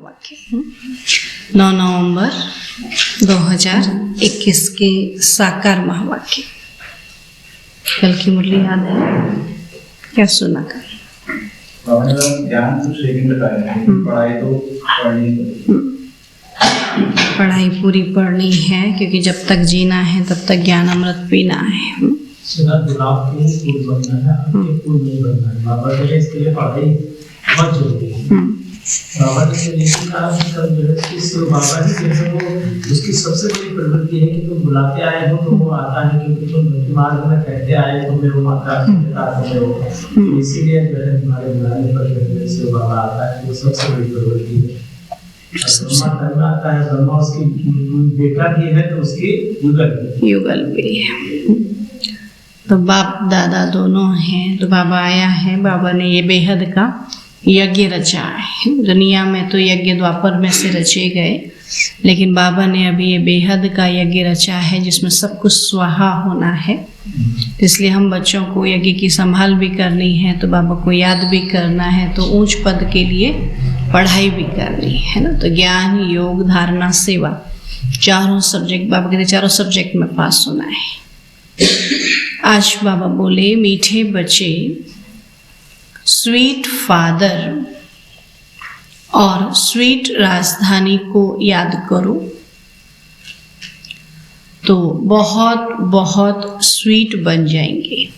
महावाक्य 9 नवंबर 2021 के साकार महावाक्य। कल की मुरली याद है क्या सुना कर? ध्यान तो सेकंड का है, पढ़ाई तो पढ़नी पढ़ाई पूरी पढ़नी है, क्योंकि जब तक जीना है तब तक ज्ञान अमृत पीना है। गुलाब के फूल बनना है, आपके फूल नहीं बनना है। बाबा ने इसके लिए पढ़ाई बहुत जरूरी है। बाबा ने यही कहा कि सिर्फ बाबा ही जैसे वो उसकी सबसे बड़ी प्रवृत्ति है कि तुम बुलाते आए हो तो वो आता है, क्योंकि तुम मार्ग में कहते आए तो मैं वो माता हो, इसीलिए तुम्हारे बुलाने पर से बाबा आता है। वो सबसे बड़ी प्रवृत्ति है। ब्रह्मा करना आता है, ब्रह्मा उसकी बेटा भी है तो उसकी युगल भी है। तो बाप दादा दोनों हैं। तो बाबा आया है, बाबा ने ये बेहद का यज्ञ रचा है। दुनिया में तो यज्ञ द्वापर में से रचे गए, लेकिन बाबा ने अभी ये बेहद का यज्ञ रचा है जिसमें सब कुछ स्वाहा होना है। इसलिए हम बच्चों को यज्ञ की संभाल भी करनी है, तो बाबा को याद भी करना है, तो ऊंच पद के लिए पढ़ाई भी करनी है ना। तो ज्ञान, योग, धारणा, सेवा, चारों सब्जेक्ट बाबा कहते चारों सब्जेक्ट में पास होना है। आज बाबा बोले, मीठे बच्चे स्वीट फादर और स्वीट राजधानी को याद करो तो बहुत बहुत स्वीट बन जाएंगे।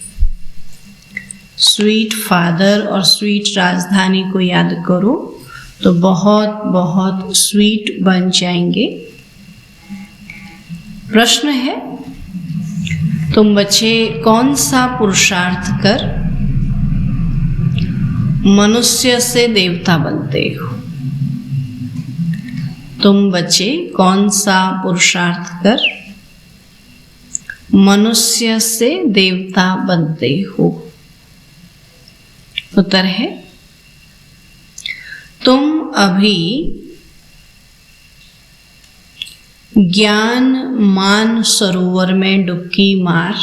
स्वीट फादर और स्वीट राजधानी को याद करो तो बहुत बहुत स्वीट बन जाएंगे। प्रश्न है, तुम बच्चे कौन सा पुरुषार्थ कर मनुष्य से देवता बनते हो? तुम बच्चे कौन सा पुरुषार्थ कर मनुष्य से देवता बनते हो? उत्तर है, तुम अभी ज्ञान मान सरोवर में डुबकी मार।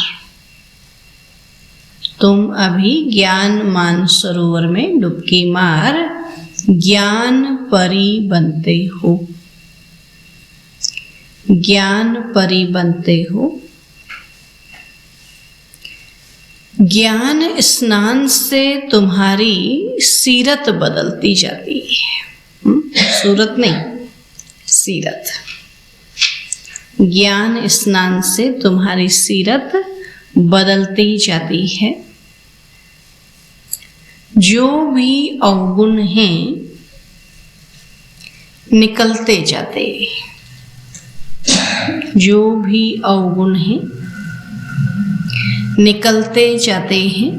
तुम अभी ज्ञान मान सरोवर में डुबकी मार, ज्ञान परी बनते हो। ज्ञान परी बनते हो। ज्ञान स्नान से तुम्हारी सीरत बदलती जाती है। सूरत नहीं, सीरत। ज्ञान स्नान से तुम्हारी सीरत बदलती जाती है। जो भी अवगुण हैं निकलते जाते, जो भी अवगुण हैं निकलते जाते हैं।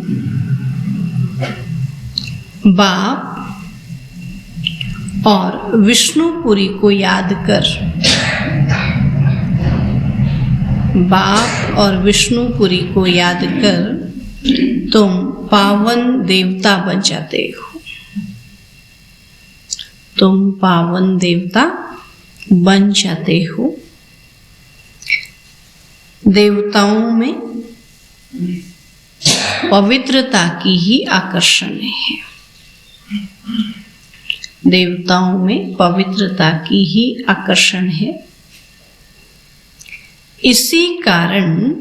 बाप और विष्णुपुरी को याद कर, बाप और विष्णुपुरी को याद कर तुम पावन देवता बन जाते हो। तुम पावन देवता बन जाते हो। देवताओं में पवित्रता की ही आकर्षण है। देवताओं में पवित्रता की ही आकर्षण है। इसी कारण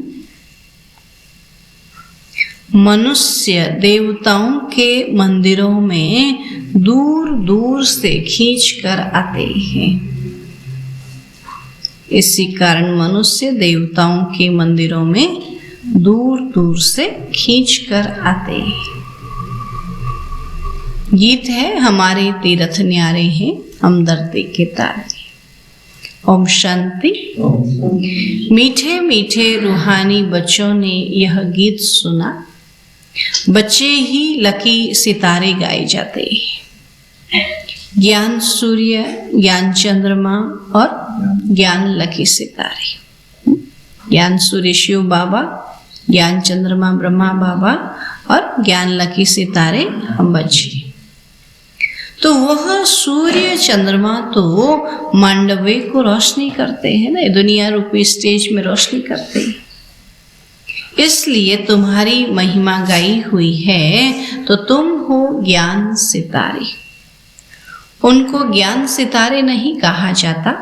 मनुष्य देवताओं के मंदिरों में दूर दूर से खींच कर आते हैं। इसी कारण मनुष्य देवताओं के मंदिरों में दूर दूर से खींच कर आते हैं। गीत है, हमारे तीर्थ न्यारे हैं हमदर्दी के तारे। ओम शांति। मीठे मीठे रूहानी बच्चों ने यह गीत सुना। बच्चे ही लकी सितारे गाए जाते हैं। ज्ञान सूर्य, ज्ञान चंद्रमा और ज्ञान लकी सितारे। ज्ञान सूर्य शिव बाबा, ज्ञान चंद्रमा ब्रह्मा बाबा और ज्ञान लकी सितारे हम बच्चे। तो वह सूर्य चंद्रमा तो मांडवे को रोशनी करते हैं ना, दुनिया रूपी स्टेज में रोशनी करते हैं। इसलिए तुम्हारी महिमा गाई हुई है, तो तुम हो ज्ञान सितारे। उनको ज्ञान सितारे नहीं कहा जाता।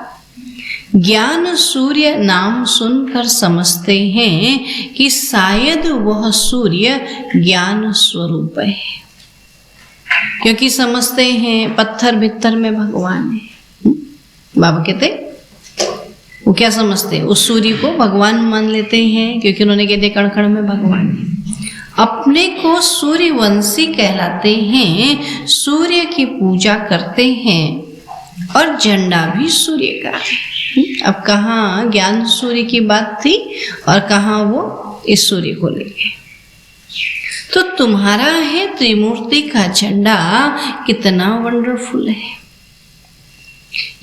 ज्ञान सूर्य नाम सुनकर समझते हैं कि शायद वह सूर्य ज्ञान स्वरूप है, क्योंकि समझते हैं पत्थर भित्तर में भगवान है। बाबा कहते वो क्या समझते हैं, उस सूर्य को भगवान मान लेते हैं, क्योंकि उन्होंने कहते कण कण में भगवान है। अपने को सूर्यवंशी कहलाते हैं, सूर्य की पूजा करते हैं और झंडा भी सूर्य का है। अब कहाँ ज्ञान सूर्य की बात थी और कहाँ वो इस सूर्य को ले गए। तो तुम्हारा है त्रिमूर्ति का झंडा, कितना वंडरफुल है।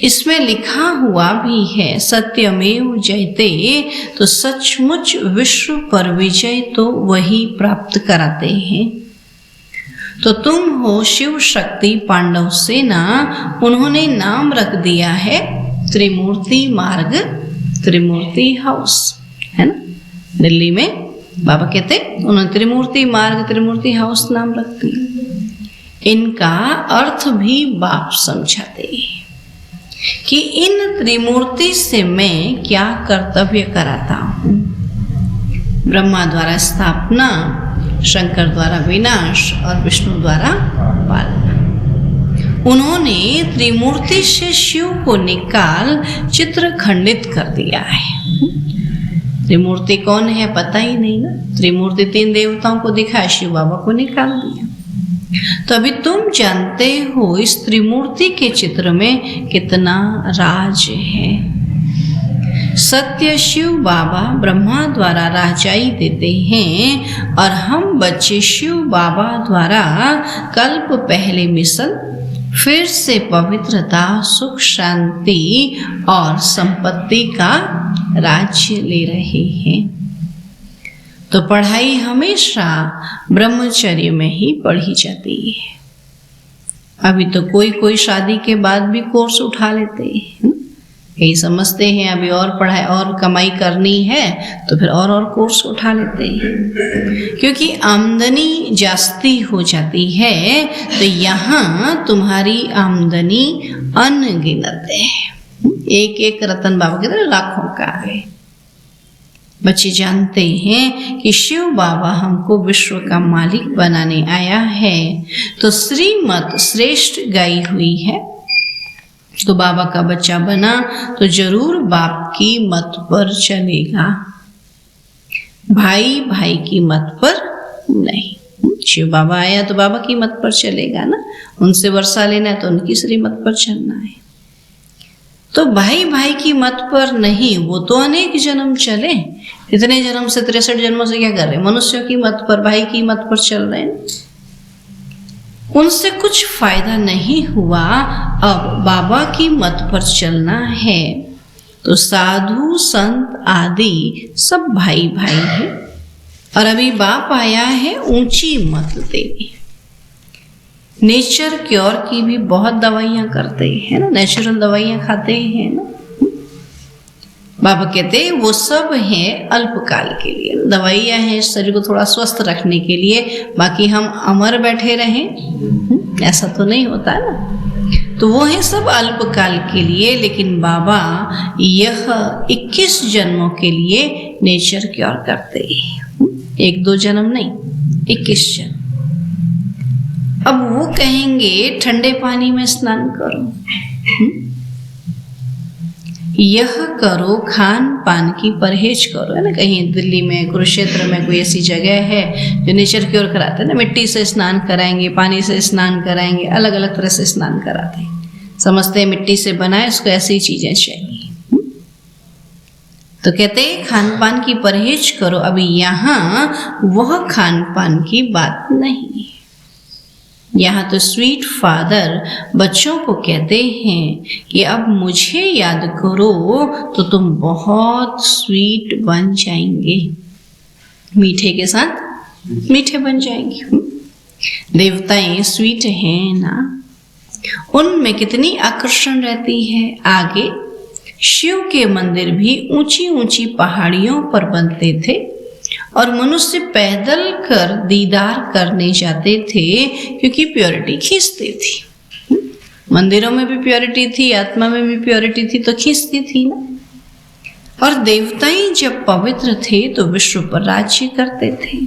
इसमें लिखा हुआ भी है सत्यमेव जयते, तो सचमुच विश्व पर विजय तो वही प्राप्त कराते हैं। तो तुम हो शिव शक्ति पांडव सेना, उन्होंने नाम रख दिया है त्रिमूर्ति मार्ग, त्रिमूर्ति हाउस, है ना। दिल्ली में बाबा कहते उन्होंने त्रिमूर्ति मार्ग त्रिमूर्ति हाउस नाम रख दिया। इनका अर्थ भी बाप समझाते हैं कि इन त्रिमूर्ति से मैं क्या कर्तव्य कराता हूँ। ब्रह्मा द्वारा स्थापना, शंकर द्वारा विनाश और विष्णु द्वारा पालना। उन्होंने त्रिमूर्ति से शिव को निकाल चित्र खंडित कर दिया है। त्रिमूर्ति कौन है पता ही नहीं ना। त्रिमूर्ति 3 देवताओं को दिखाया, शिव बाबा को निकाल दिया। तो अभी तुम जानते हो इस त्रिमूर्ति के चित्र में कितना राज है। सत्य शिव बाबा ब्रह्मा द्वारा राजाई देते हैं और हम बच्चे शिव बाबा द्वारा कल्प पहले मिसल फिर से पवित्रता, सुख, शांति और संपत्ति का राज्य ले रहे हैं। तो पढ़ाई हमेशा ब्रह्मचर्य में ही पढ़ी जाती है। अभी तो कोई शादी के बाद भी कोर्स उठा लेते हैं, यही समझते हैं अभी और पढ़ाई और कमाई करनी है तो फिर और कोर्स उठा लेते हैं, क्योंकि आमदनी जास्ती हो जाती है। तो यहाँ तुम्हारी आमदनी अनगिनत है, एक एक रतन बाबा कहते लाखों का है। बच्चे जानते हैं कि शिव बाबा हमको विश्व का मालिक बनाने आया है, तो श्रीमत श्रेष्ठ गाई हुई है। तो बाबा का बच्चा बना तो जरूर बाप की मत पर चलेगा, भाई भाई की मत पर नहीं। शिव बाबा आया तो बाबा की मत पर चलेगा ना, उनसे वर्षा लेना है तो उनकी श्रीमत पर चलना है। तो भाई भाई की मत पर नहीं, वो तो अनेक जन्म चले, इतने जन्म से 63 जन्मों से क्या कर रहे हैं, मनुष्यों की मत पर, भाई की मत पर चल रहे हैं। उनसे कुछ फायदा नहीं हुआ, अब बाबा की मत पर चलना है। तो साधु संत आदि सब भाई भाई है। और अभी बाप आया है ऊंची मत देने। नेचर क्योर की भी बहुत दवाइयां करते हैं ना, नेचुरल दवाइयां खाते हैं ना। बाबा कहते वो सब हैं अल्पकाल के लिए, दवाइयां हैं शरीर को थोड़ा स्वस्थ रखने के लिए, बाकी हम अमर बैठे रहें ऐसा तो नहीं होता ना। तो वो है सब अल्पकाल के लिए, लेकिन बाबा यह 21 जन्मों के लिए नेचर क्योर करते हैं, 1-2 जन्म नहीं, 21 जन्म। अब वो कहेंगे ठंडे पानी में स्नान करो, यह करो, खान पान की परहेज करो, है ना। कहीं दिल्ली में कुरुक्षेत्र में कोई ऐसी जगह है जो नेचर क्योर कराते हैं ना, मिट्टी से स्नान कराएंगे, पानी से स्नान कराएंगे, अलग अलग तरह से स्नान कराते हैं। समझते हैं मिट्टी से बनाए, उसको ऐसी चीजें चाहिए। तो कहते हैं खान पान की परहेज करो। अभी यहाँ वह खान पान की बात नहीं है। यहाँ तो स्वीट फादर बच्चों को कहते हैं कि अब मुझे याद करो तो तुम बहुत स्वीट बन जाएंगे, मीठे के साथ मीठे बन जाएंगे। देवताएं स्वीट हैं ना, उनमें कितनी आकर्षण रहती है। आगे शिव के मंदिर भी ऊंची ऊंची पहाड़ियों पर बनते थे और मनुष्य पैदल कर दीदार करने जाते थे, क्योंकि प्योरिटी खींचती थी। मंदिरों में भी प्योरिटी थी, आत्मा में भी प्योरिटी थी, तो खींचती थी ना। और देवता ही जब पवित्र थे तो विश्व पर राज्य करते थे।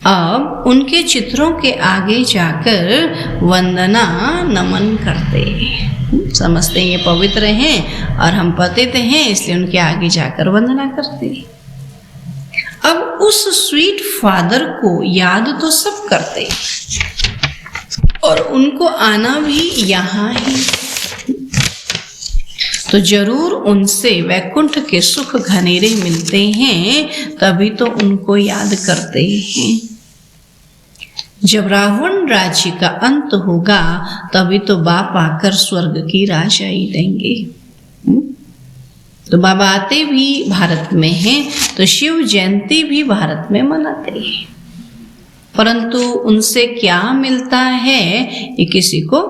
अब उनके चित्रों के आगे जाकर वंदना नमन करते, समझते हैं ये पवित्र हैं और हम पतित हैं, इसलिए उनके आगे जाकर वंदना करते। अब उस स्वीट फादर को याद तो सब करते और उनको आना भी यहाँ ही, तो जरूर उनसे वैकुंठ के सुख घनेरे मिलते हैं, तभी तो उनको याद करते हैं। जब रावण राज्य का अंत होगा तभी तो बाप आकर स्वर्ग की राजाई देंगे। तो बाबा आते भी भारत में हैं, तो शिव जयंती भी भारत में मनाते हैं, परंतु उनसे क्या मिलता है ये किसी को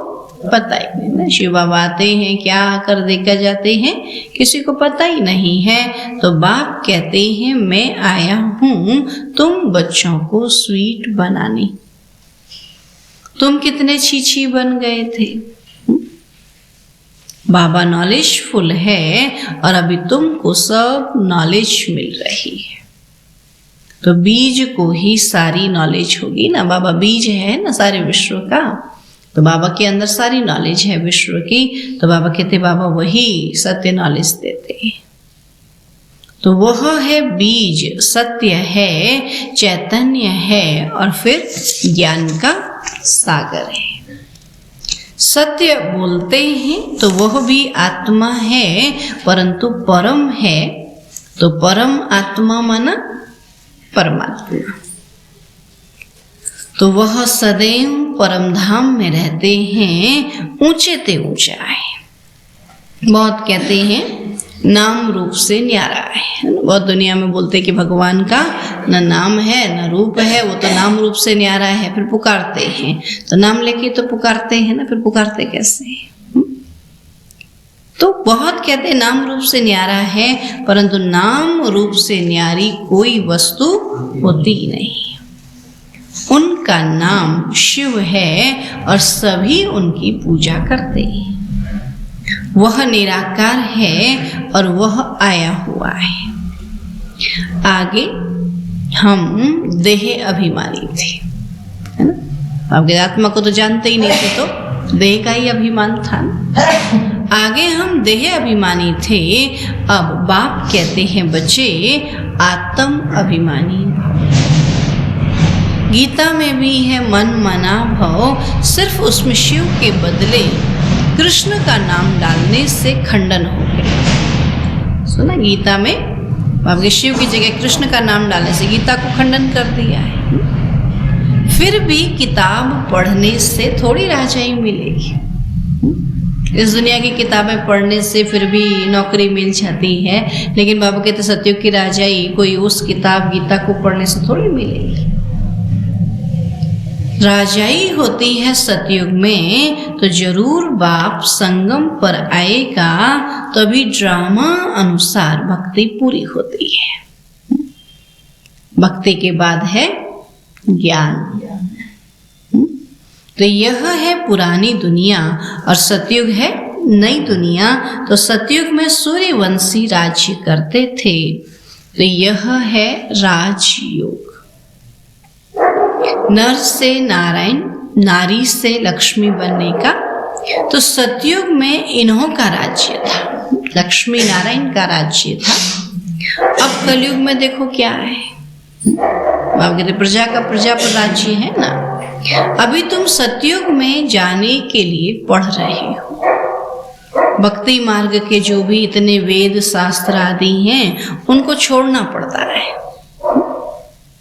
पता ही नहीं ना। शिव बाबा आते हैं, क्या आकर देकर जाते हैं, किसी को पता ही नहीं है। तो बाप कहते हैं मैं आया हूँ तुम बच्चों को स्वीट बनाने। तुम कितने छीछी बन गए थे। बाबा नॉलेजफुल है और अभी तुमको सब नॉलेज मिल रही है। तो बीज को ही सारी नॉलेज होगी ना, बाबा बीज है ना सारे विश्व का, तो बाबा के अंदर सारी नॉलेज है विश्व की। तो बाबा कहते बाबा वही सत्य नॉलेज देते हैं। तो वह है बीज, सत्य है, चैतन्य है और फिर ज्ञान का सागर है। सत्य बोलते हैं तो वह भी आत्मा है, परंतु परम है। तो परम आत्मा माना परमात्मा। तो वह सदैव परम धाम में रहते हैं, ऊंचे ते ऊंचा है। बहुत कहते हैं नाम रूप से न्यारा है। बहुत दुनिया में बोलते हैं कि भगवान का न नाम है न रूप है, वो तो नाम रूप से न्यारा है। फिर पुकारते हैं तो नाम लेके तो पुकारते हैं ना, फिर पुकारते कैसे हैं? तो बहुत कहते हैं नाम रूप से न्यारा है, परंतु नाम रूप से न्यारी कोई वस्तु होती ही नहीं। उनका नाम शिव है और सभी उनकी पूजा करते हैं। वह निराकार है और वह आया हुआ है। आगे हम देह अभिमानी थे, है ना। आपके आत्मा को तो जानते ही नहीं थे, तो देह का ही अभिमान था ना। आगे हम देह अभिमानी थे, अब बाप कहते हैं बच्चे आत्म अभिमानी भव। गीता में भी है मन मना भव, सिर्फ उसमें शिव के बदले कृष्ण का नाम डालने से खंडन हो गया। सुना गीता में आपके शिव की जगह कृष्ण का नाम डालने से गीता को खंडन कर दिया है। फिर भी किताब पढ़ने से थोड़ी राजाई मिलेगी। इस दुनिया की किताबें पढ़ने से फिर भी नौकरी मिल जाती है, लेकिन बाबा कहते सतयुग की राजाई कोई उस किताब गीता को पढ़ने से थोड़ी मिलेगी। राजाई होती है सतयुग में, तो जरूर बाप संगम पर आएगा, तभी ड्रामा अनुसार भक्ति पूरी होती है। भक्ति के बाद है ज्ञान। तो यह है पुरानी दुनिया और सतयुग है नई दुनिया। तो सतयुग में सूर्यवंशी राज्य करते थे, तो यह है राजयोग। नर से नारायण, नारी से लक्ष्मी बनने का। तो सतयुग में इन्हों का राज्य था, लक्ष्मी नारायण का राज्य था। अब कलयुग में देखो क्या है, बाप कहते प्रजा का प्रजा पर राज्य है ना। अभी तुम सतयुग में जाने के लिए पढ़ रहे हो। भक्ति मार्ग के जो भी इतने वेद शास्त्र आदि हैं, उनको छोड़ना पड़ता है।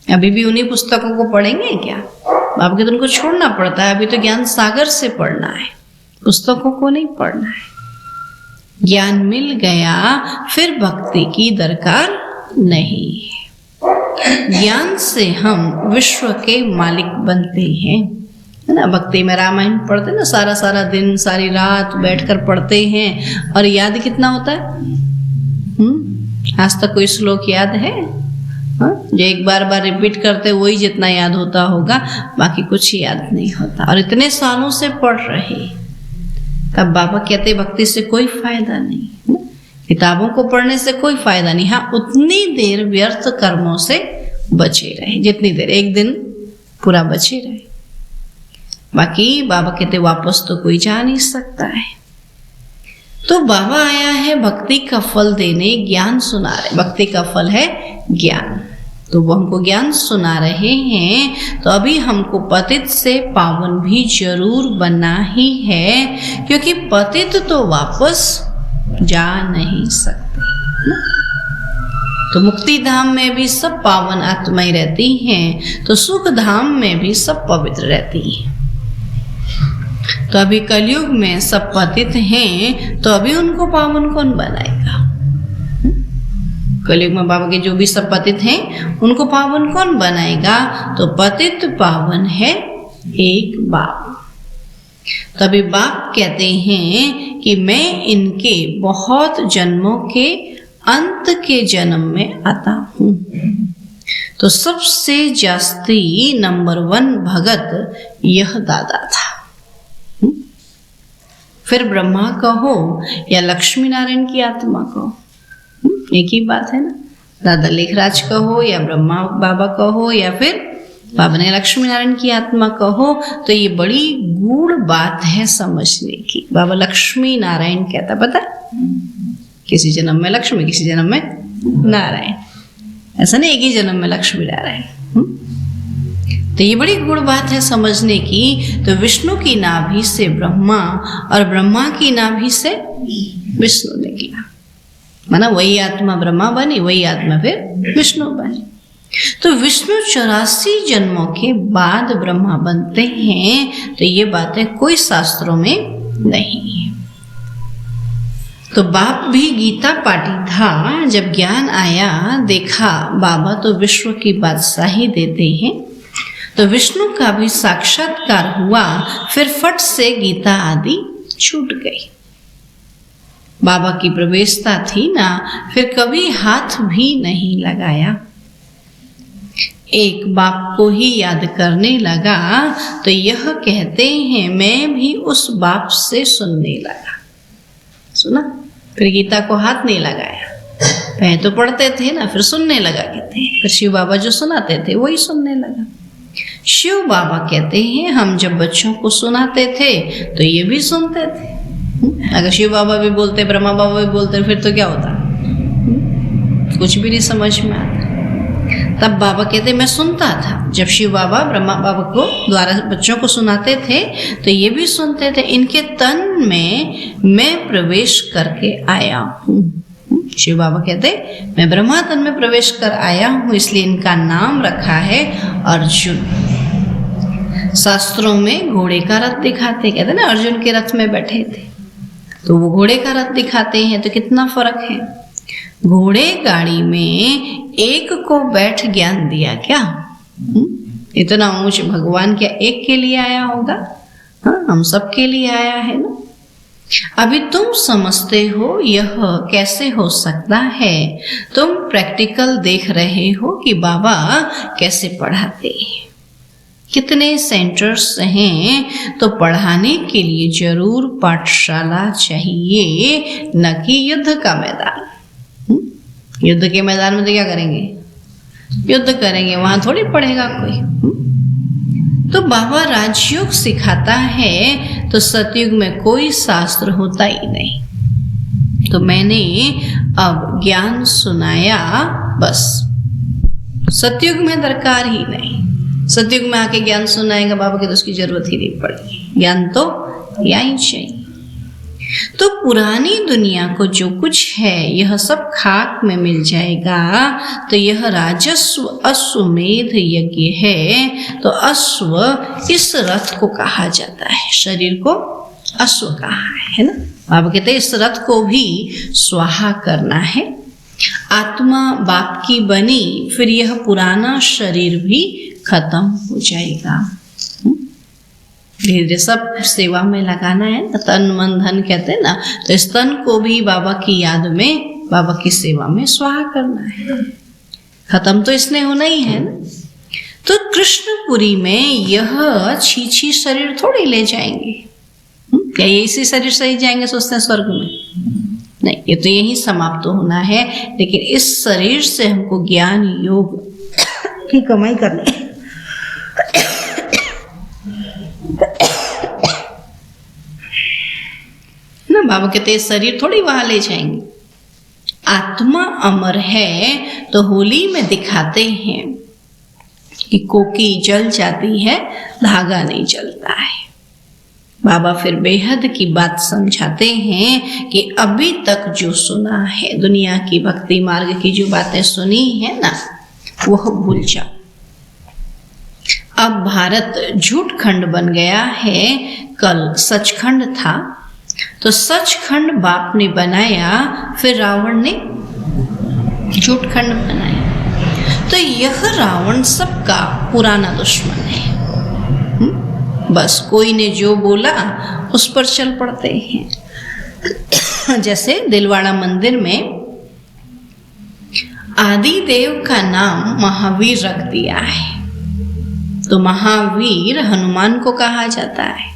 अभी भी उन्हीं पुस्तकों को पढ़ेंगे क्या? बाप के तो उनको छोड़ना पड़ता है। अभी तो ज्ञान सागर से पढ़ना है, पुस्तकों को नहीं पढ़ना है। ज्ञान मिल गया फिर भक्ति की दरकार नहीं है। ज्ञान से हम विश्व के मालिक बनते हैं, है ना। भक्ति में रामायण पढ़ते ना, सारा सारा दिन सारी रात बैठकर पढ़ते हैं, और याद कितना होता है? आज तक कोई श्लोक याद है? जो एक बार बार रिपीट करते वही जितना याद होता होगा, बाकी कुछ याद नहीं होता। और इतने सालों से पढ़ रहे, तब बाबा कहते भक्ति से कोई फायदा नहीं, है ना? किताबों को पढ़ने से कोई फायदा नहीं। हाँ, उतनी देर व्यर्थ कर्मों से बचे रहे, जितनी देर, एक दिन पूरा बचे रहे। बाकी बाबा कहते वापस तो कोई जा नहीं सकता है। तो बाबा आया है भक्ति का फल देने, ज्ञान सुना रहे। भक्ति का फल है ज्ञान, तो वो हमको ज्ञान सुना रहे हैं। तो अभी हमको पतित से पावन भी जरूर बनना ही है, क्योंकि पतित तो वापस जा नहीं सकते। तो मुक्ति धाम में भी सब पावन आत्माएं रहती हैं, तो सुख धाम में भी सब पवित्र रहती हैं। तो अभी कलयुग में सब पतित हैं, तो अभी उनको पावन कौन बनाएगा? कलयुग में बाबा के जो भी सब पतित हैं, उनको पावन कौन बनाएगा? तो पतित पावन है एक बाप। तभी बाप कहते हैं कि मैं इनके बहुत जन्मों के अंत के जन्म में आता हूं। तो सबसे जास्ती नंबर 1 भगत यह दादा था। फिर ब्रह्मा कहो या लक्ष्मी नारायण की आत्मा कहो, एक ही बात है ना। दादा लेखराज कहो या ब्रह्मा बाबा कहो या फिर बाबा ने लक्ष्मी नारायण की आत्मा कहो, तो ये बड़ी गूढ़ बात है समझने की। बाबा लक्ष्मी नारायण कहता, पता, किसी जन्म में लक्ष्मी, किसी जन्म में नारायण, ऐसा नहीं एक ही जन्म में लक्ष्मी नारायण। तो ये बड़ी गूढ़ बात है समझने की। तो विष्णु की नाभि से ब्रह्मा और ब्रह्मा की नाभि से विष्णु निकला, माना वही आत्मा ब्रह्मा बनी, वही आत्मा फिर विष्णु बनी। तो विष्णु 84 जन्मों के बाद ब्रह्मा बनते हैं। तो ये बातें कोई शास्त्रों में नहीं है। तो बाप भी गीता पाठी था। जब ज्ञान आया, देखा बाबा तो विश्व की बादशाही देते हैं, तो विष्णु का भी साक्षात्कार हुआ। फिर फट से गीता आदि छूट गई। बाबा की प्रवेशता थी ना, फिर कभी हाथ भी नहीं लगाया। एक बाप को ही याद करने लगा, तो यह कहते हैं मैं भी उस बाप से सुनने लगा। सुना, फिर गीता को हाथ नहीं लगाया। पहले तो पढ़ते थे ना, फिर सुनने लगा कहते हैं। फिर शिव बाबा जो सुनाते थे वही सुनने लगा। शिव बाबा कहते हैं हम जब बच्चों को सुनाते थे तो ये भी सुनते थे। अगर शिव बाबा भी बोलते, ब्रह्मा बाबा भी बोलते, फिर तो क्या होता? कुछ भी नहीं समझ में आता। तब बाबा कहते मैं सुनता था। जब शिव बाबा ब्रह्मा बाबा को द्वारा बच्चों को सुनाते थे तो ये भी सुनते थे। इनके तन में मैं प्रवेश करके आया हूँ। शिव बाबा कहते मैं ब्रह्मा तन में प्रवेश कर आया हूँ, इसलिए इनका नाम रखा है अर्जुन। शास्त्रों में घोड़े का रथ दिखाते, कहते ना अर्जुन के रथ में बैठे थे, तो वो घोड़े का रथ दिखाते हैं। तो कितना फर्क है। घोड़े गाड़ी में एक को बैठ ज्ञान दिया क्या? इतना ऊंच भगवान क्या एक के लिए आया होगा? हाँ, हम सब के लिए आया है ना। अभी तुम समझते हो यह कैसे हो सकता है। तुम प्रैक्टिकल देख रहे हो कि बाबा कैसे पढ़ाते हैं। कितने सेंटर्स हैं, तो पढ़ाने के लिए जरूर पाठशाला चाहिए, न कि युद्ध का मैदान। युद्ध के मैदान में तो क्या करेंगे? युद्ध करेंगे, वहां थोड़ी पढ़ेगा कोई। तो बाबा राजयोग सिखाता है, तो सतयुग में कोई शास्त्र होता ही नहीं। तो मैंने अब ज्ञान सुनाया, बस। सतयुग में दरकार ही नहीं। सतयुग में आके ज्ञान सुनाएगा बाबा की तो उसकी जरूरत ही नहीं पड़ेगी। ज्ञान तो यही चाहिए। तो पुरानी दुनिया को जो कुछ है यह सब खाक में मिल जाएगा। तो यह राजस्व अश्वमेध यज्ञ है। तो अश्व इस रथ को कहा जाता है, शरीर को अश्व कहा है ना। बाबा कहते हैं इस रथ को भी स्वाहा करना है। आत्मा बाप की बनी, फिर यह पुराना शरीर भी खत्म हो जाएगा। धीरे सब सेवा में लगाना है ना, तन मन धन कहते हैं ना। तो इस तन को भी बाबा की याद में, बाबा की सेवा में स्वाहा करना है। खत्म तो इसने होना ही है ना। तो कृष्णपुरी में यह छीछी शरीर थोड़ी ले जाएंगे। क्या ये इसी शरीर से ही जाएंगे, सोचते हैं स्वर्ग में? नहीं, ये तो यही समाप्त होना है। लेकिन इस शरीर से हमको ज्ञान योग की कमाई करनी है। ना बाबा कहते हैं शरीर थोड़ी वहां ले जाएंगे। आत्मा अमर है तो होली में दिखाते हैं कि कोकी जल जाती है, धागा नहीं जलता है। बाबा फिर बेहद की बात समझाते हैं कि अभी तक जो सुना है, दुनिया की भक्ति मार्ग की जो बातें सुनी है ना, वह भूल जाओ। अब भारत झूठ खंड बन गया है, कल सचखंड था। तो सचखंड बाप ने बनाया, फिर रावण ने झूठ खंड बनाया। तो यह रावण सबका पुराना दुश्मन है। बस कोई ने जो बोला उस पर चल पड़ते हैं। जैसे दिलवाड़ा मंदिर में आदि देव का नाम महावीर रख दिया है, तो महावीर हनुमान को कहा जाता है।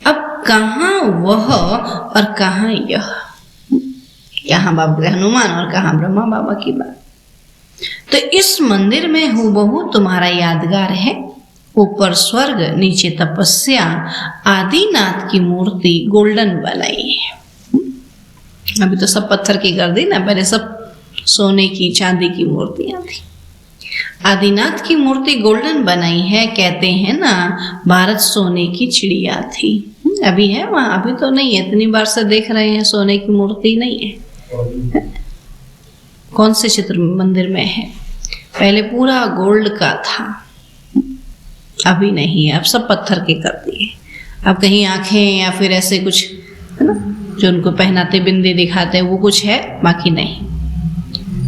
अब कहाँ वह और कहाँ यह, यहाँ बाबा हनुमान और कहाँ ब्रह्मा बाबा की बात। तो इस मंदिर में हूबहू तुम्हारा यादगार है, ऊपर स्वर्ग नीचे तपस्या, आदिनाथ की मूर्ति गोल्डन बनाई है। अभी तो सब पत्थर की कर दी ना, पहले सब सोने की चांदी की मूर्तियां थी। आदिनाथ की मूर्ति गोल्डन बनाई है। कहते हैं ना भारत सोने की चिड़िया थी। अभी है वहां? अभी तो नहीं है, इतनी बार से देख रहे हैं, सोने की मूर्ति नहीं है। कौन से चित्र मंदिर में है? पहले पूरा गोल्ड का था, अभी नहीं है, अब सब पत्थर के कर दिए। अब कहीं आंखें या फिर ऐसे कुछ है ना जो उनको पहनाते, बिंदी दिखाते, वो कुछ है, बाकी नहीं।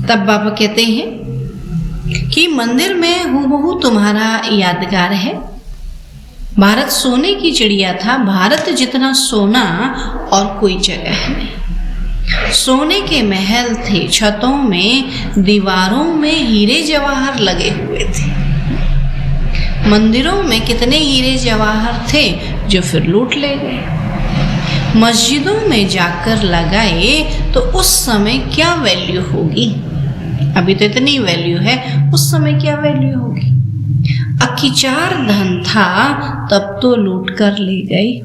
तब बाबा कहते हैं कि मंदिर में हूबहू तुम्हारा यादगार है। भारत सोने की चिड़िया था, भारत जितना सोना और कोई जगह नहीं। सोने के महल थे, छतों में, दीवारों में हीरे जवाहर लगे हुए थे। मंदिरों में कितने हीरे जवाहर थे जो फिर लूट ले गए। मस्जिदों में जाकर लगाए तो उस समय क्या वैल्यू होगी? अभी तो इतनी वैल्यू है, उस समय क्या वैल्यू होगी? अखिचार धन था तब तो लूट कर ले गए।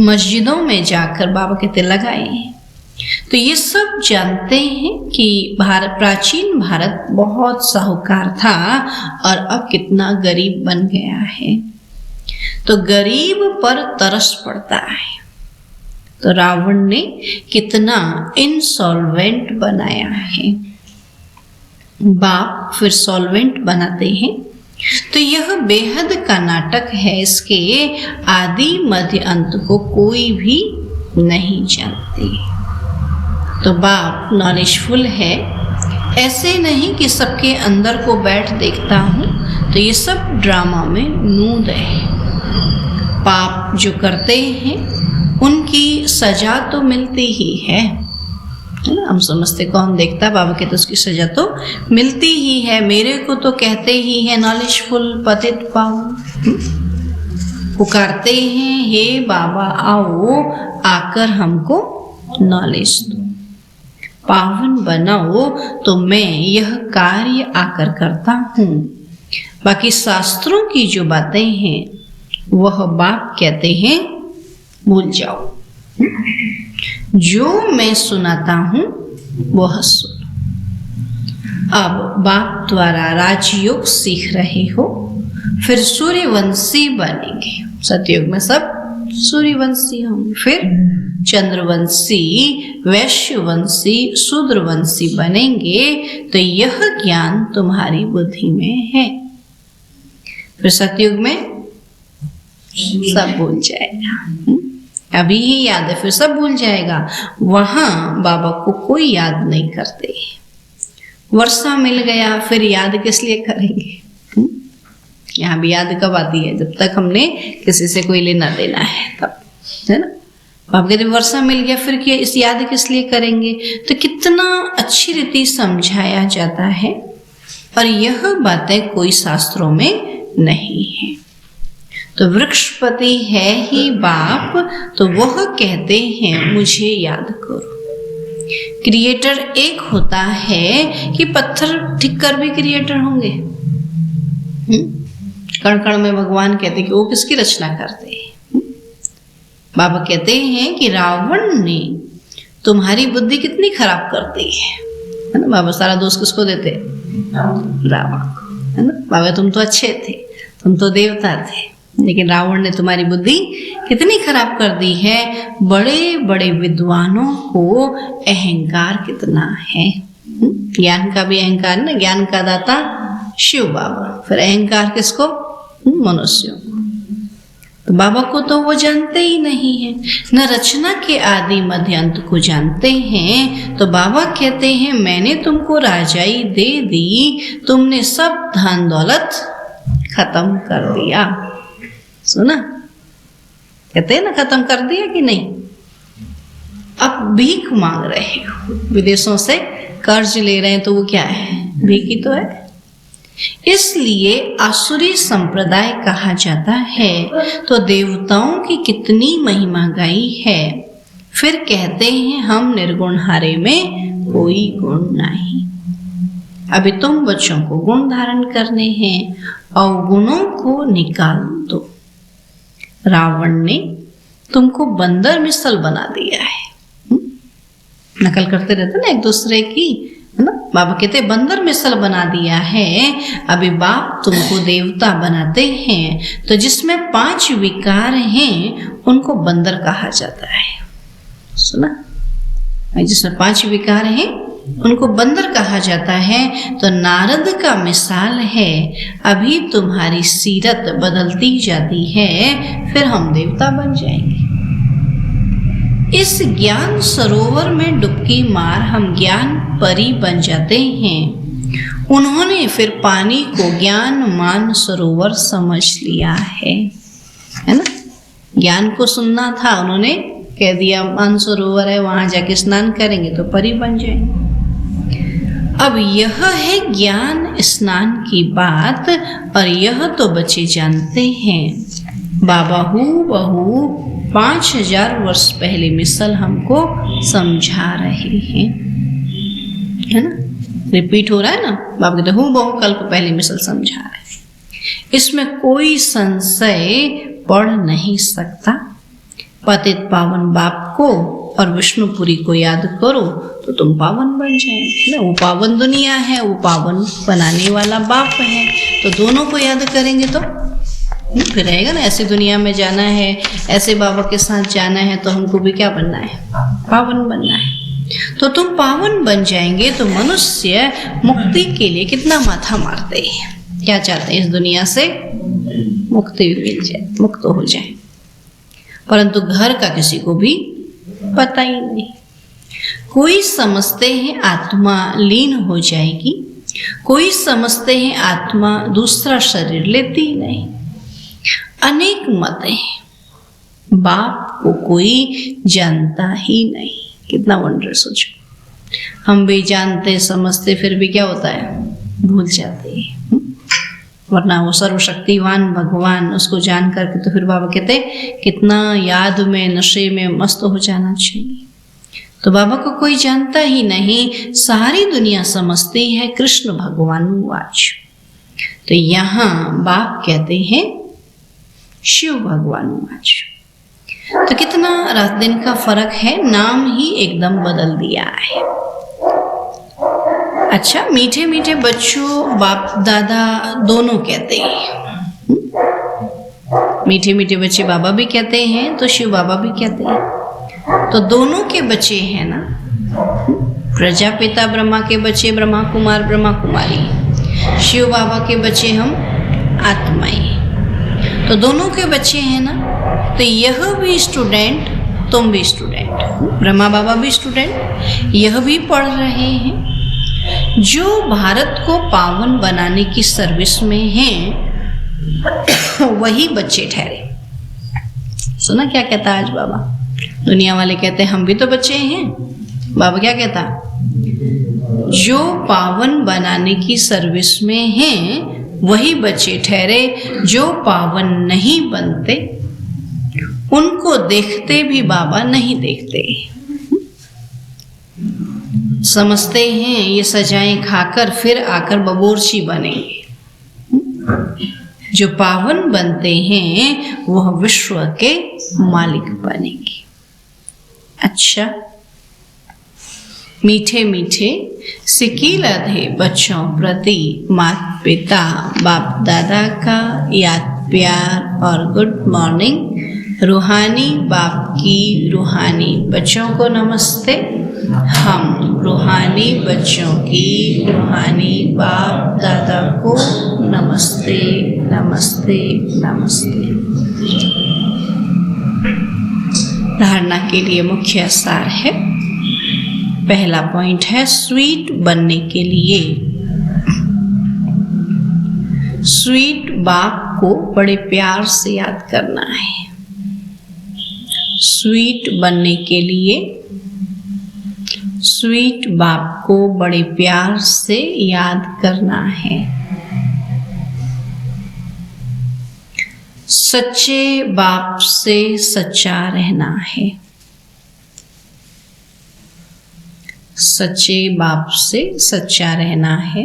मस्जिदों में जाकर बाबा कहते लगाए। तो ये सब जानते हैं कि प्राचीन भारत बहुत साहूकार था और अब कितना गरीब बन गया है। तो गरीब पर तरस पड़ता है। तो रावण ने कितना इंसॉल्वेंट बनाया है। बाप फिर सॉल्वेंट बनाते हैं। तो यह बेहद का नाटक है, इसके आदि मध्य अंत को कोई भी नहीं जानते। तो बाप नॉलेजफुल है, ऐसे नहीं कि सबके अंदर को बैठ देखता हूँ। तो ये सब ड्रामा में नूद है। पाप जो करते हैं उनकी सजा तो मिलती ही है ना। हम समझते कौन देखता, बाबा कहते उसकी सजा तो मिलती ही है। मेरे को तो कहते ही है नॉलेजफुल पतित पाऊं, पुकारते हैं हे बाबा आओ, आकर हमको नॉलेज दो, पावन बनाओ। तो मैं यह कार्य आकर करता हूँ। बाकी शास्त्रों की जो बातें हैं वह बाप कहते हैं भूल जाओ। जो मैं सुनाता हूँ वह सुनो। अब बाप द्वारा राजयोग सीख रहे हो, फिर सूर्यवंशी बनेंगे। सतयुग में सब सूर्यवंशी होंगे, फिर चंद्रवंशी, वैश्यवंशी, शूद्रवंशी बनेंगे। तो यह ज्ञान तुम्हारी बुद्धि में है। फिर सतयुग में सब भूल जाएगा। अभी ही याद है, फिर सब भूल जाएगा। वहां बाबा को कोई याद नहीं करते। वर्षा मिल गया, फिर याद किस लिए करेंगे? यहाँ भी याद कब आती है? जब तक हमने किसी से कोई लेना देना है तब, है ना। बाबा कहते वर्षा मिल गया, फिर क्या इस याद किस लिए करेंगे? तो कितना अच्छी रीति समझाया जाता है। और यह बातें कोई शास्त्रों में नहीं है। तो वृक्षपति है ही बाप, तो वह कहते हैं मुझे याद करो। क्रिएटर एक होता है कि पत्थर ठीक कर भी क्रिएटर होंगे। कण कण में भगवान कहते हैं कि वो किसकी रचना करते हैं। बाबा कहते हैं कि रावण ने तुम्हारी बुद्धि कितनी खराब कर दी है ना। बाबा सारा दोष किसको देते? रावण को, है ना। बाबा तुम तो अच्छे थे, तुम तो देवता थे, लेकिन रावण ने तुम्हारी बुद्धि कितनी खराब कर दी है। बड़े बड़े विद्वानों को अहंकार कितना है। ज्ञान का भी अहंकार ना, ज्ञान का दाता शिव बाबा, फिर अहंकार किसको? मनुष्यों को। तो बाबा को तो वो जानते ही नहीं है, न रचना के आदि मध्य अंत को जानते हैं। तो बाबा कहते हैं मैंने तुमको राजाई दे दी, तुमने सब धन दौलत खत्म कर दिया। सुना? कहते हैं ना खत्म कर दिया कि नहीं। अब भीख मांग रहे हो, विदेशों से कर्ज ले रहे हैं, तो वो क्या है? भीख ही तो है। इसलिए आसुरी संप्रदाय कहा जाता है। तो देवताओं की कितनी महिमा गाई है। फिर कहते हैं हम निर्गुण हारे में कोई गुण नहीं। अभी तुम बच्चों को गुण धारण करने हैं, अवगुणों को निकाल दो। रावण ने तुमको बंदर मिसल बना दिया है। नकल करते रहते ना एक दूसरे की, है ना। बाबा कहते बंदर मिसल बना दिया है। अभी बाप तुमको देवता बनाते हैं, तो जिसमें 5 विकार हैं उनको बंदर कहा जाता है। सुना? जिसमें 5 विकार हैं उनको बंदर कहा जाता है। तो नारद का मिसाल है, अभी तुम्हारी सीरत बदलती जाती है, फिर हम देवता बन जाएंगे। इस ज्ञान सरोवर में डुबकी मार हम ज्ञान परी बन जाते हैं। उन्होंने फिर पानी को ज्ञान मान सरोवर समझ लिया है ना। ज्ञान को सुनना था, उन्होंने कह दिया मान सरोवर है, वहां जाके स्नान करेंगे तो परी बन जाएंगे। अब यह है ज्ञान स्नान की बात, और यह तो बच्चे जानते हैं। बाबा हूबहू 5000 वर्ष पहले मिसल हमको समझा रहे हैं, है ना। रिपीट हो रहा है ना। बाबा कहते हूबहू कल्प पहले मिसल समझा रहे हैं। इसमें कोई संशय पड़ नहीं सकता। पतित पावन बाप को और विष्णुपुरी को याद करो तो तुम पावन बन जाएंगे ना। वो पावन दुनिया है, वो पावन बनाने वाला बाप है, तो दोनों को याद करेंगे तो फिर रहेगा ना। ऐसी दुनिया में जाना है, ऐसे बाबा के साथ जाना है, तो हमको भी क्या बनना है? पावन बनना है। तो तुम पावन बन जाएंगे तो मनुष्य मुक्ति के लिए कितना माथा मारते हैं, क्या चाहते हैं? इस दुनिया से मुक्ति मिल जाए, मुक्त हो जाए, परंतु घर का किसी को भी पता ही नहीं। कोई समझते हैं आत्मा लीन हो जाएगी, कोई समझते हैं आत्मा दूसरा शरीर लेती ही नहीं। अनेक मत हैं, बाप को कोई जानता ही नहीं। कितना वंडर सोचो। हम भी जानते समझते, फिर भी क्या होता है? भूल जाते हैं। वरना वो सर्वशक्तिवान भगवान, उसको जान करके तो फिर बाबा कहते कितना याद में नशे में मस्त हो जाना चाहिए। तो बाबा को कोई जानता ही नहीं, सारी दुनिया समझती है कृष्ण भगवान वाच। तो यहाँ बाप कहते हैं शिव भगवान वाच। तो कितना रात दिन का फर्क है, नाम ही एकदम बदल दिया है। अच्छा, मीठे मीठे बच्चों बाप दादा दोनों कहते हैं। मीठे मीठे बच्चे बाबा भी कहते हैं, तो शिव बाबा भी कहते हैं। तो दोनों के बच्चे हैं ना। प्रजापिता ब्रह्मा के बच्चे ब्रह्मा कुमार ब्रह्मा कुमारी, शिव बाबा के बच्चे हम आत्माएं। तो दोनों के बच्चे हैं ना। तो यह भी स्टूडेंट, तुम भी स्टूडेंट, ब्रह्मा बाबा भी स्टूडेंट, यह भी पढ़ रहे हैं। जो भारत को पावन बनाने की सर्विस में हैं वही बच्चे ठहरे। सुना क्या कहता आज बाबा? दुनिया वाले कहते हैं हम भी तो बच्चे हैं। बाबा क्या कहता? जो पावन बनाने की सर्विस में हैं वही बचे ठहरे जो पावन नहीं बनते, उनको देखते भी बाबा नहीं देखते। समझते हैं ये सजाएं खाकर फिर आकर बबोरची बनेंगे। जो पावन बनते हैं वह विश्व के मालिक बनेंगे। अच्छा, मीठे मीठे सिकीलधे बच्चों प्रति माता पिता बाप दादा का याद प्यार और गुड मॉर्निंग। रूहानी बाप की रूहानी बच्चों को नमस्ते। हम रूहानी बच्चों की रूहानी बाप दादा को नमस्ते नमस्ते नमस्ते। धारणा के लिए मुख्य सार है। पहला पॉइंट है स्वीट बनने के लिए स्वीट बाप को बड़े प्यार से याद करना है। स्वीट बनने के लिए स्वीट बाप को बड़े प्यार से याद करना है। सच्चे बाप से सच्चा रहना है। सच्चे बाप से सच्चा रहना है।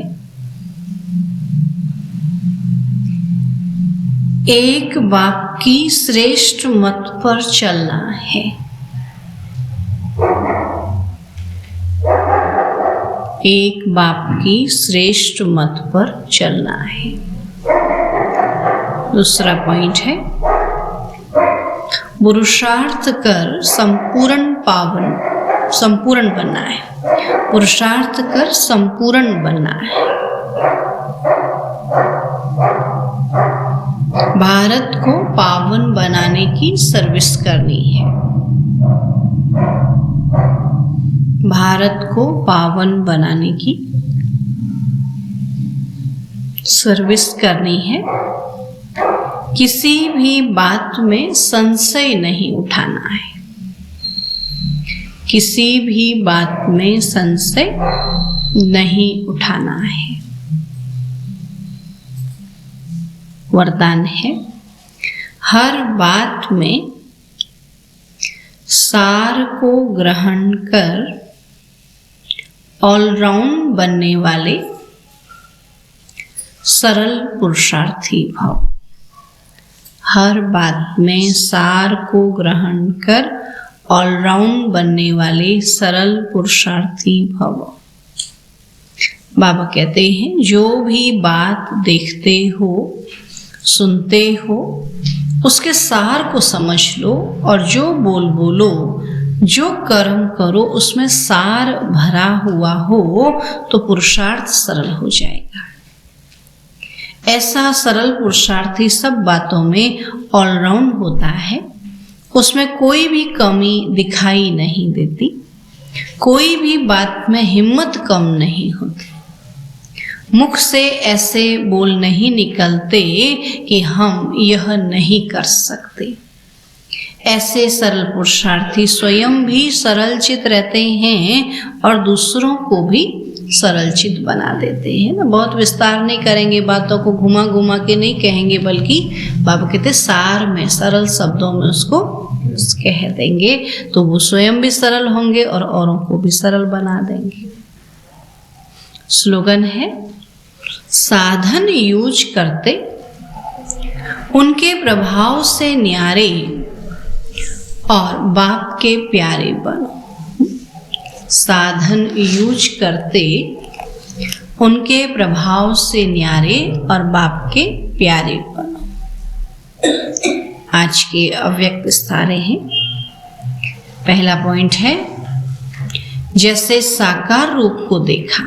एक बाप की श्रेष्ठ मत पर चलना है। एक बाप की श्रेष्ठ मत पर चलना है। दूसरा पॉइंट है पुरुषार्थ कर संपूर्ण बनना है। पुरुषार्थ कर संपूर्ण बनना है। भारत को पावन बनाने की सर्विस करनी है। भारत को पावन बनाने की सर्विस करनी है। किसी भी बात में संशय नहीं उठाना है। किसी भी बात में संशय नहीं उठाना है। वरदान है हर बात में सार को ग्रहण कर ऑलराउंड बनने वाले सरल पुरुषार्थी भव। हर बात में सार को ग्रहण कर ऑलराउंड बनने वाले सरल पुरुषार्थी भव। बाबा कहते हैं जो भी बात देखते हो सुनते हो उसके सार को समझ लो और जो बोलो जो कर्म करो उसमें सार भरा हुआ हो तो पुरुषार्थ सरल हो जाएगा। ऐसा सरल पुरुषार्थी सब बातों में ऑलराउंड होता है। उसमें कोई भी कमी दिखाई नहीं देती। कोई भी बात में हिम्मत कम नहीं होती। मुख से ऐसे बोल नहीं निकलते कि हम यह नहीं कर सकते। ऐसे सरल पुरुषार्थी स्वयं भी सरल चित रहते हैं और दूसरों को भी सरल चित बना देते हैं ना। बहुत विस्तार नहीं करेंगे, बातों को घुमा घुमा के नहीं कहेंगे, बल्कि बाबा कहते सार में सरल शब्दों में उसको कह देंगे तो वो स्वयं भी सरल होंगे और औरों को भी सरल बना देंगे। स्लोगन है साधन यूज करते उनके प्रभाव से न्यारे और बाप के प्यारे बनो। साधन यूज करते उनके प्रभाव से न्यारे और बाप के प्यारे बनो। आज के अव्यक्त विस्तारे हैं। पहला पॉइंट है जैसे साकार रूप को देखा